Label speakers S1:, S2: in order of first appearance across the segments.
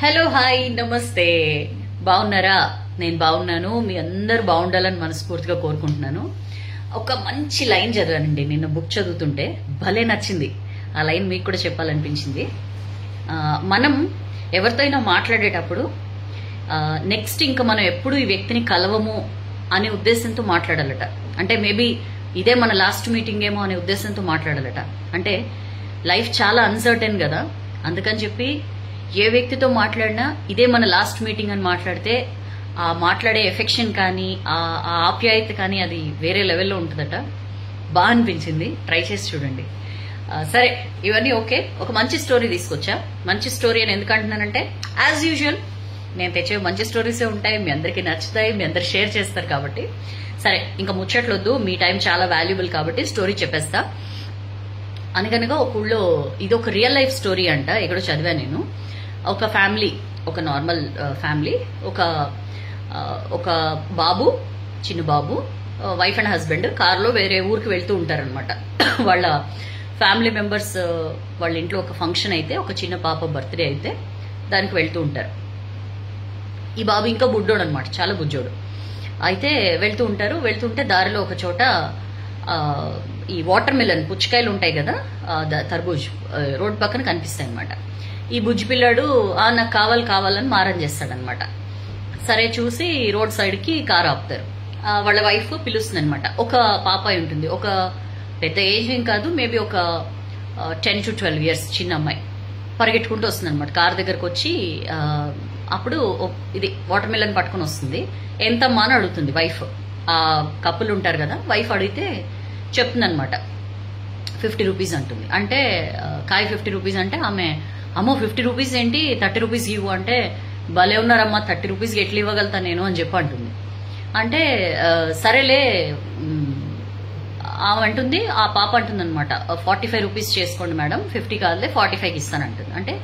S1: Hello hi నమస్తే బాగున్నారా? నేను బాగున్నాను. మీ అందరు బాగుండాలని మనస్ఫూర్తిగా కోరుకుంటున్నాను. ఒక మంచి లైన్ చదివానండి నిన్న బుక్ చదువుతుంటే, భలే నచ్చింది. ఆ లైన్ మీకు కూడా చెప్పాలనిపించింది. మనం ఎవరితో అయినా మాట్లాడేటప్పుడు నెక్స్ట్ ఇంకా మనం ఎప్పుడు ఈ వ్యక్తిని కలవము అనే ఉద్దేశంతో మాట్లాడాలట. అంటే మేబీ ఇదే మన లాస్ట్ మీటింగ్ ఏమో అనే ఉద్దేశంతో మాట్లాడాలట. అంటే లైఫ్ చాలా అన్సర్టెన్ కదా, అందుకని చెప్పి ఏ వ్యక్తితో మాట్లాడినా ఇదే మన లాస్ట్ మీటింగ్ అని మాట్లాడితే ఆ మాట్లాడే ఎఫెక్షన్ కానీ ఆ ఆప్యాయత కానీ అది వేరే లెవెల్లో ఉంటుందట. బాగా అనిపించింది, ట్రై చేసి చూడండి. సరే, ఇవన్నీ ఓకే. ఒక మంచి స్టోరీ తీసుకొచ్చా. మంచి స్టోరీ అని ఎందుకు అంటున్నానంటే, యాజ్ యూజువల్ నేను తెచ్చే మంచి స్టోరీసే ఉంటాయి, మీ అందరికీ నచ్చుతాయి, మీ అందరు షేర్ చేస్తారు కాబట్టి. సరే, ఇంకా ముచ్చట్లొద్దు, మీ టైం చాలా వాల్యుబుల్ కాబట్టి స్టోరీ చెప్పేస్తా. అనగనగా ఒక ఊళ్ళో, ఇది ఒక రియల్ లైఫ్ స్టోరీ అంట, ఎక్కడో చదివా నేను. ఒక ఫ్యామిలీ, ఒక నార్మల్ ఫ్యామిలీ, ఒక బాబు, చిన్న బాబు, వైఫ్ అండ్ హస్బెండ్ కార్లో వేరే ఊరికి వెళ్తూ ఉంటారనమాట. వాళ్ళ ఫ్యామిలీ మెంబర్స్ వాళ్ళ ఇంట్లో ఒక ఫంక్షన్ అయితే, ఒక చిన్న పాప బర్త్డే అయితే దానికి వెళ్తూ ఉంటారు. ఈ బాబు ఇంకా బుడ్డోడు అనమాట, చాలా బుజ్జోడు. అయితే వెళ్తుంటే దారిలో ఒక చోట ఈ వాటర్ మిలన్ పుచ్చకాయలు ఉంటాయి కదా, తర్బూజ్ రోడ్ పక్కన కనిపిస్తాయి అనమాట. ఈ బుజ్జి పిల్లాడు నాకు కావాలని మారం చేస్తాడనమాట. సరే చూసి రోడ్ సైడ్ కి కారు ఆపుతారు. వాళ్ళ వైఫ్ పిలుస్తుంది అనమాట. ఒక పాపాయి ఉంటుంది, ఒక పెద్ద ఏజ్ ఏం కాదు, మేబీ ఒక 10 to 12 years చిన్న అమ్మాయి పరిగెట్టుకుంటూ వస్తుంది అనమాట. కారు దగ్గరకు వచ్చి అప్పుడు ఇది వాటర్ మిలన్ పట్టుకుని వస్తుంది. ఎంతమ్మా అని అడుగుతుంది వైఫ్. ఆ కప్పులు ఉంటారు కదా, వైఫ్ అడిగితే చెప్తుంది అనమాట. 50 రూపీస్ అంటుంది. అంటే కాయ 50 రూపీస్ అంటే ఆమె, అమ్మో 50 రూపీస్ ఏంటి, 30 రూపీస్ ఇవ్వు అంటే, భలే ఉన్నారమ్మా 30 రూపీస్కి ఎట్లా ఇవ్వగలుగుతా నేను అని చెప్పి అంటుంది. అంటే సరేలే ఆమె అంటుంది, ఆ పాప అంటుంది అనమాట, 45 రూపీస్ చేసుకోండి మేడం, 50 కాదులే 45కి ఇస్తానంటుంది. అంటే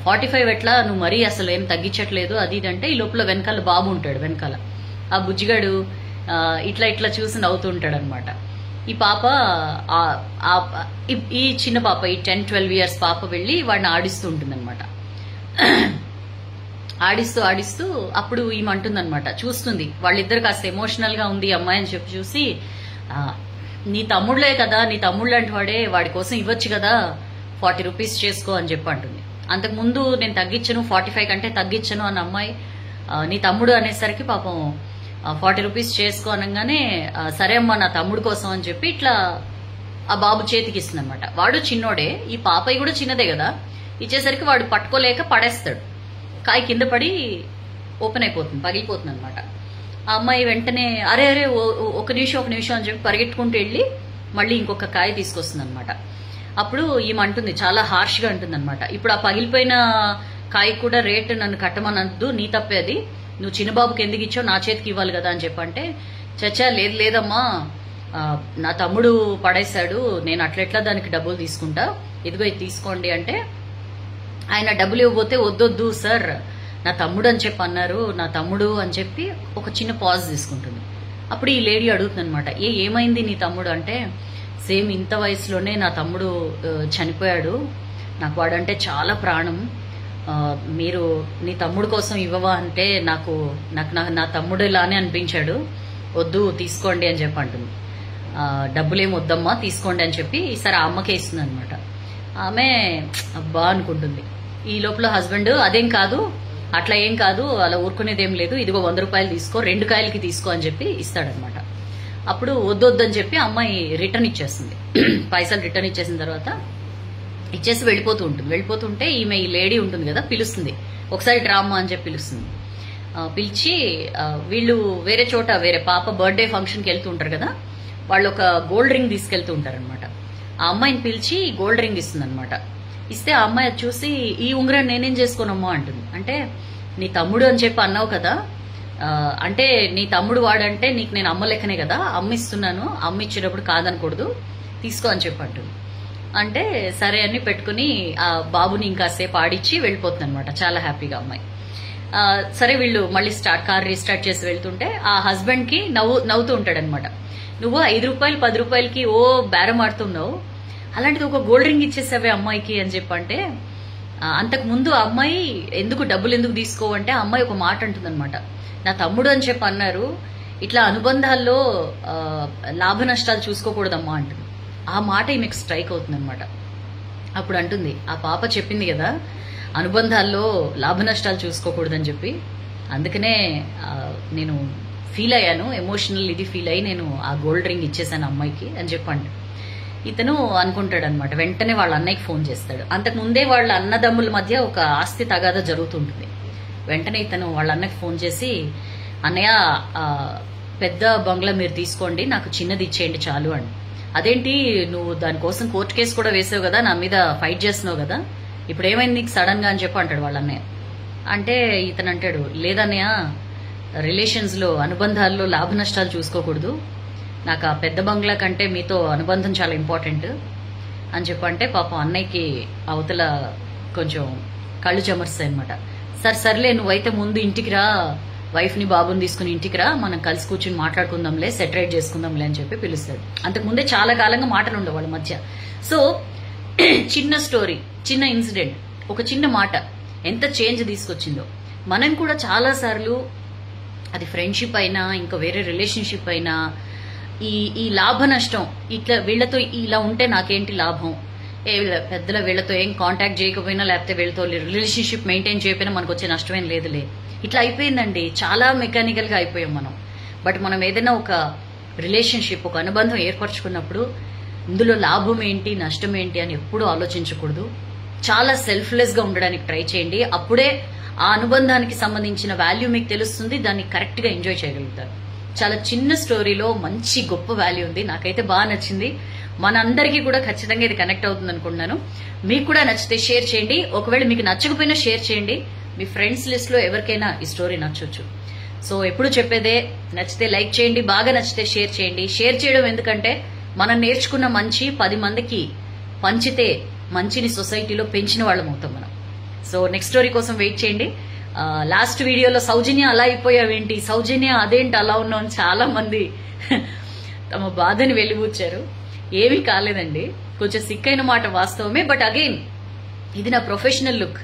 S1: 45 ఎట్లా, నువ్వు మరీ అసలు ఏం తగ్గించట్లేదు అది ఇది అంటే, ఈ లోపల వెనకాల బాబు ఉంటాడు. వెనకాల ఆ బుజ్జిగాడు ఇట్లా చూసి నవ్వుతూ ఉంటాడు అనమాట. ఈ పాప, ఈ చిన్న పాప, ఈ 10-12 years పాప వెళ్ళి వాడిని ఆడిస్తూ ఉంటుంది అనమాట. ఆడిస్తూ అప్పుడు ఈమె అంటుందన్నమాట, చూస్తుంది వాళ్ళిద్దరు కాస్త ఎమోషనల్ గా ఉంది అమ్మాయి అని చెప్పి చూసి, నీ తమ్ముళ్లే కదా, నీ తమ్ముడు లాంటి వాడే, వాడి కోసం ఇవ్వచ్చు కదా, 40 రూపీస్ చేసుకో అని చెప్పి అంటుంది. అంతకుముందు నేను తగ్గించను, 45 కంటే తగ్గించను అన్న అమ్మాయి నీ తమ్ముడు అనేసరికి పాపం 40 రూపీస్ చేసుకో అనగానే, సరే అమ్మా నా తమ్ముడు కోసం అని చెప్పి ఇట్లా ఆ బాబు చేతికి ఇస్తుంది అనమాట. వాడు చిన్నోడే, ఈ పాపయ్య కూడా చిన్నదే కదా, ఇచ్చేసరికి వాడు పట్టుకోలేక పడేస్తాడు. కాయ కింద పడి ఓపెన్ అయిపోతుంది, పగిలిపోతుంది అనమాట. ఆ అమ్మాయి వెంటనే అరే ఒక నిమిషం అని చెప్పి పరిగెట్టుకుంటూ వెళ్ళి మళ్ళీ ఇంకొక కాయ తీసుకొస్తుంది అనమాట. అప్పుడు ఈమె అంటుంది, చాలా హార్ష్ గా అంటుంది అనమాట, ఇప్పుడు ఆ పగిలిపోయిన కాయ కూడా రేటు నన్ను కట్టమనద్దు, నీ తప్పే అది, నువ్వు చిన్నబాబుకి ఎందుకు ఇచ్చావు, నా చేతికి ఇవ్వాలి కదా అని చెప్పంటే, చచ్చా లేదమ్మా నా తమ్ముడు పడేశాడు, నేను అట్లెట్లా దానికి డబ్బులు తీసుకుంటా, ఇదిగో ఇది తీసుకోండి అంటే, ఆయన డబ్బులు ఇవ్వబోతే వద్దొద్దు సార్ నా తమ్ముడు అని చెప్పి అన్నారు, నా తమ్ముడు అని చెప్పి ఒక చిన్న పాజ్ తీసుకుంటుంది. అప్పుడు ఈ లేడీ అడుగుతుంది అనమాట, ఏమైంది నీ తమ్ముడు అంటే, సేమ్ ఇంత వయసులోనే నా తమ్ముడు చనిపోయాడు, నాకు వాడంటే చాలా ప్రాణం, మీరు నీ తమ్ముడు కోసం ఇవ్వవా అంటే నాకు నా తమ్ముడు ఇలానే అనిపించాడు, వద్దు తీసుకోండి అని చెప్పి అంటుంది. డబ్బులేం వద్దమ్మా తీసుకోండి అని చెప్పి ఈసారి ఆ అమ్మకే ఇస్తుంది అనమాట. ఆమె అబ్బా అనుకుంటుంది. ఈ లోపల హస్బెండ్, అదేం కాదు, అట్లా ఏం కాదు, అలా ఊరుకునేదేం లేదు, ఇదిగో 100 రూపాయలు తీసుకో, 2 కాయలకి తీసుకో అని చెప్పి ఇస్తాడనమాట. అప్పుడు వద్దొద్దని చెప్పి అమ్మాయి రిటర్న్ ఇచ్చేస్తుంది. పైసలు రిటర్న్ ఇచ్చేసిన తర్వాత ఇచ్చేసి వెళ్ళిపోతుంటే ఈమె, ఈ లేడీ ఉంటుంది కదా, పిలుస్తుంది, ఒకసారి డ్రామా అని చెప్పి పిలుస్తుంది. పిలిచి వీళ్ళు వేరే పాప బర్త్డే ఫంక్షన్కి వెళ్తూ ఉంటారు కదా, వాళ్ళు ఒక గోల్డ్ రింగ్ తీసుకెళ్తూ ఉంటారనమాట. ఆ అమ్మాయిని పిలిచి గోల్డ్ రింగ్ ఇస్తుంది అనమాట. ఇస్తే ఆ అమ్మాయి అది చూసి, ఈ ఉంగరం నేనేం చేసుకోనమ్మా అంటుంది. అంటే నీ తమ్ముడు అని చెప్పి అన్నావు కదా, అంటే నీ తమ్ముడు వాడంటే నీకు నేను అమ్మ లెక్కనే కదా, అమ్మిస్తున్నాను, అమ్మ ఇచ్చేటప్పుడు కాదనకూడదు, తీసుకో అని చెప్పి అంటుంది. అంటే సరే అని పెట్టుకుని ఆ బాబుని ఇంకాసేపు ఆడిచ్చి వెళ్ళిపోతుంది అనమాట, చాలా హ్యాపీగా అమ్మాయి. సరే వీళ్ళు మళ్ళీ కార్ రీస్టార్ట్ చేసి వెళ్తుంటే ఆ హస్బెండ్ కి నవ్వుతూ ఉంటాడనమాట, నువ్వు 5 రూపాయలు 10 రూపాయలకి బేరం ఆడుతున్నావు, అలాంటిది ఒక గోల్డ్ రింగ్ ఇచ్చేసావే అమ్మాయికి అని చెప్పంటే, అంతకు ముందు ఆ అమ్మాయి ఎందుకు డబ్బులు ఎందుకు తీసుకోవంటే ఆ అమ్మాయి ఒక మాట అంటుందన్నమాట, నా తమ్ముడు అని చెప్పి అన్నారు, ఇట్లా అనుబంధాల్లో లాభ నష్టాలు చూసుకోకూడదమ్మా అంటుంది. ఆ మాట ఈమెకు స్ట్రైక్ అవుతుంది అనమాట. అప్పుడు అంటుంది, ఆ పాప చెప్పింది కదా అనుబంధాల్లో లాభ నష్టాలు చూసుకోకూడదని చెప్పి, అందుకనే నేను ఫీల్ అయ్యాను, ఎమోషనల్ ఇది ఫీల్ అయ్యి నేను ఆ గోల్డ్ రింగ్ ఇచ్చేసాను అమ్మాయికి అని చెప్పండి. ఇతను అనుకుంటాడు అనమాట. వెంటనే వాళ్ళ అన్నయ్యకి ఫోన్ చేస్తాడు. అంతకు ముందే వాళ్ళ అన్నదమ్ముల మధ్య ఒక ఆస్తి తగాదా జరుగుతుంటుంది. వెంటనే ఇతను వాళ్ళ అన్నకి ఫోన్ చేసి, అన్నయ్య పెద్ద బంగ్లా మీరు తీసుకోండి, నాకు చిన్నది ఇచ్చేయండి చాలు అని. అదేంటి నువ్వు దానికోసం కోర్టు కేసు కూడా వేసావు కదా, నా మీద ఫైట్ చేస్తున్నావు కదా, ఇప్పుడు ఏమైంది నీకు సడన్ గా అని చెప్పి అంటాడు వాళ్ళ అన్నయ్య. అంటే ఇతను అంటాడు, లేదన్నయ్య రిలేషన్స్ లో అనుబంధాల్లో లాభ నష్టాలు చూసుకోకూడదు, నాకు ఆ పెద్ద బంగ్లా కంటే మీతో అనుబంధం చాలా ఇంపార్టెంట్ అని చెప్పంటే పాపం అన్నయ్యకి అవతల కొంచెం కళ్ళు చెమర్స్తాయి అనమాట. సర్లే నువ్వైతే ముందు ఇంటికి రా, వైఫ్ ని బాబుని తీసుకుని ఇంటికి రా, మనం కలిసి కూర్చుని మాట్లాడుకుందాంలే, సెటరేట్ చేసుకుందాంలే అని చెప్పి పిలుస్తాడు. అంతకుముందే చాలా కాలంగా మాటలు ఉండవు వాళ్ళ మధ్య. సో చిన్న స్టోరీ, చిన్న ఇన్సిడెంట్, ఒక చిన్న మాట ఎంత చేంజ్ తీసుకొచ్చిందో. మనం కూడా చాలా సార్లు అది ఫ్రెండ్షిప్ అయినా ఇంకా వేరే రిలేషన్షిప్ అయినా ఈ లాభ నష్టం, ఇట్లా వీళ్లతో ఇలా ఉంటే నాకేంటి లాభం, పెద్దల వీళ్లతో ఏం కాంటాక్ట్ చేయకపోయినా లేకపోతే వీళ్ళతో రిలేషన్షిప్ మెయింటైన్ చేయకపోయినా మనకు వచ్చే నష్టమేం లేదులే, ఇట్లా అయిపోయిందండి. చాలా మెకానికల్ గా అయిపోయాం మనం. బట్ మనం ఏదైనా ఒక రిలేషన్షిప్, ఒక అనుబంధం ఏర్పరచుకున్నప్పుడు ఇందులో లాభం ఏంటి నష్టం ఏంటి అని ఎప్పుడూ ఆలోచించకూడదు. చాలా సెల్ఫ్లెస్ గా ఉండడానికి ట్రై చేయండి. అప్పుడే ఆ అనుబంధానికి సంబంధించిన వాల్యూ మీకు తెలుస్తుంది, దాన్ని కరెక్ట్ గా ఎంజాయ్ చేయగలుగుతారు. చాలా చిన్న స్టోరీలో మంచి గొప్ప వాల్యూ ఉంది. నాకైతే బాగా నచ్చింది. మనందరికీ కూడా ఖచ్చితంగా ఇది కనెక్ట్ అవుతుంది అనుకుంటున్నాను. మీకు కూడా నచ్చితే షేర్ చేయండి. ఒకవేళ మీకు నచ్చకపోయినా షేర్ చేయండి. మీ ఫ్రెండ్స్ లిస్ట్ లో ఎవరికైనా ఈ స్టోరీ నచ్చొచ్చు. సో ఎప్పుడు చెప్పేదే, నచ్చితే లైక్ చేయండి, బాగా నచ్చితే షేర్ చేయండి. షేర్ చేయడం ఎందుకంటే మనం నేర్చుకున్న మంచి 10 మందికి పంచితే మంచిని సొసైటీలో పెంచిన వాళ్ళం అవుతాం మనం. సో నెక్స్ట్ స్టోరీ కోసం వెయిట్ చేయండి. లాస్ట్ వీడియోలో సౌజన్య అలా అయిపోయావేంటి, సౌజన్య అదేంటి అలా ఉన్నావు అని చాలా మంది తమ బాధని వెలిబుచ్చారు. ఏమీ కాలేదండి, కొంచెం సిక్ అయిన మాట వాస్తవమే. బట్ అగైన్ ఇది నా ప్రొఫెషనల్ లుక్.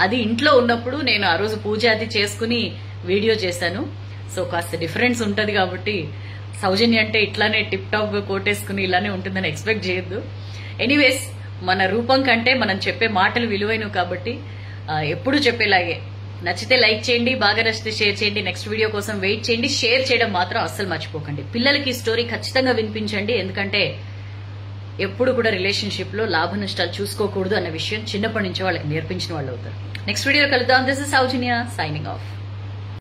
S1: అది ఇంట్లో ఉన్నప్పుడు నేను ఆ రోజు పూజ అది చేసుకుని వీడియో చేశాను. సో కాస్త డిఫరెన్స్ ఉంటది కాబట్టి సౌజన్య అంటే ఇట్లానే టిప్ టాప్ గా కోటేసుకుని ఇలానే ఉంటుందని ఎక్స్పెక్ట్ చేయొద్దు. ఎనీవేస్ మన రూపం కంటే మనం చెప్పే మాటలు విలువైనవి కాబట్టి ఎప్పుడు చెప్పేలాగే నచ్చితే లైక్ చేయండి, బాగా నచ్చితే షేర్ చేయండి. నెక్స్ట్ వీడియో కోసం వెయిట్ చేయండి. షేర్ చేయడం మాత్రం అస్సలు మర్చిపోకండి. పిల్లలకి ఈ స్టోరీ ఖచ్చితంగా వినిపించండి. ఎందుకంటే ఎప్పుడు కూడా రిలేషన్షిప్ లో లాభ నష్టాలు చూసుకోకూడదు అన్న విషయం చిన్నప్పటి నుంచి వాళ్ళకి నేర్పించిన వాళ్ళు అవుతారు. నెక్స్ట్ వీడియో కలుద్దాం. This is Soujanya signing off.